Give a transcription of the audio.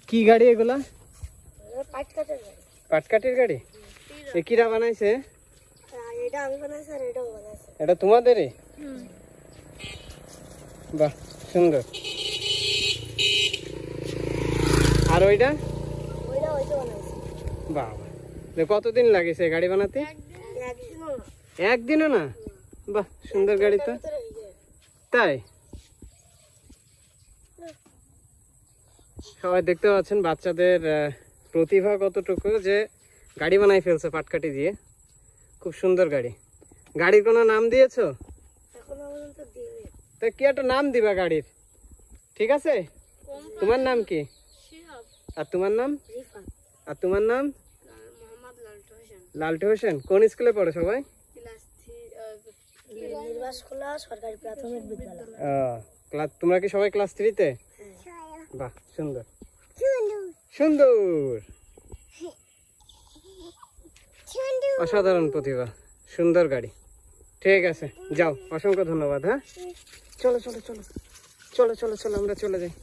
কি গাড়ি এগুলা? পাটকাঠের গাড়ি। পাটকাঠির গাড়ি? এ কিরা বানাইছে? এটা আমি বানাইছি আর এটাও বানাইছে। এটা তোমাদেরই? বাহ, সুন্দর। আর ওইটা? ওইটা বানাইছে। বাহ, কতদিন লাগেছে গাড়ি বানাতে? একদিনও না। একদিনও না? বাহ, সুন্দর গাড়ি তো। তাই সবাই দেখতে পাচ্ছেন বাচ্চাদের প্রতিভা কতটুকু, যে গাড়ি বানাই ফেলছে পাটকাঠি দিয়ে। খুব সুন্দর গাড়ি। গাড়ির কোনো নাম দিয়েছো? এখনো পর্যন্ত দিইনি। তা কি একটা নাম দিবা গাড়ির, ঠিক আছে? তোমার নাম কি? আর তোমার নাম? রিফাত। আর তোমার নাম? মোহাম্মদ লালটু হোসেন। লালটু হোসেন। কোন স্কুলে পড়ো সবাই? ক্লাস 3 নির্বাসখোলা সরকারি প্রাথমিক বিদ্যালয়। তোমরা কি সবাই ক্লাস 3-তে? বাহ, সুন্দর সুন্দর, অসাধারণ প্রতিভা, সুন্দর গাড়ি। ঠিক আছে, যাও, অসংখ্য ধন্যবাদ। হ্যাঁ, চলো চলো চলো চলো চলো চলো, আমরা চলে যাই।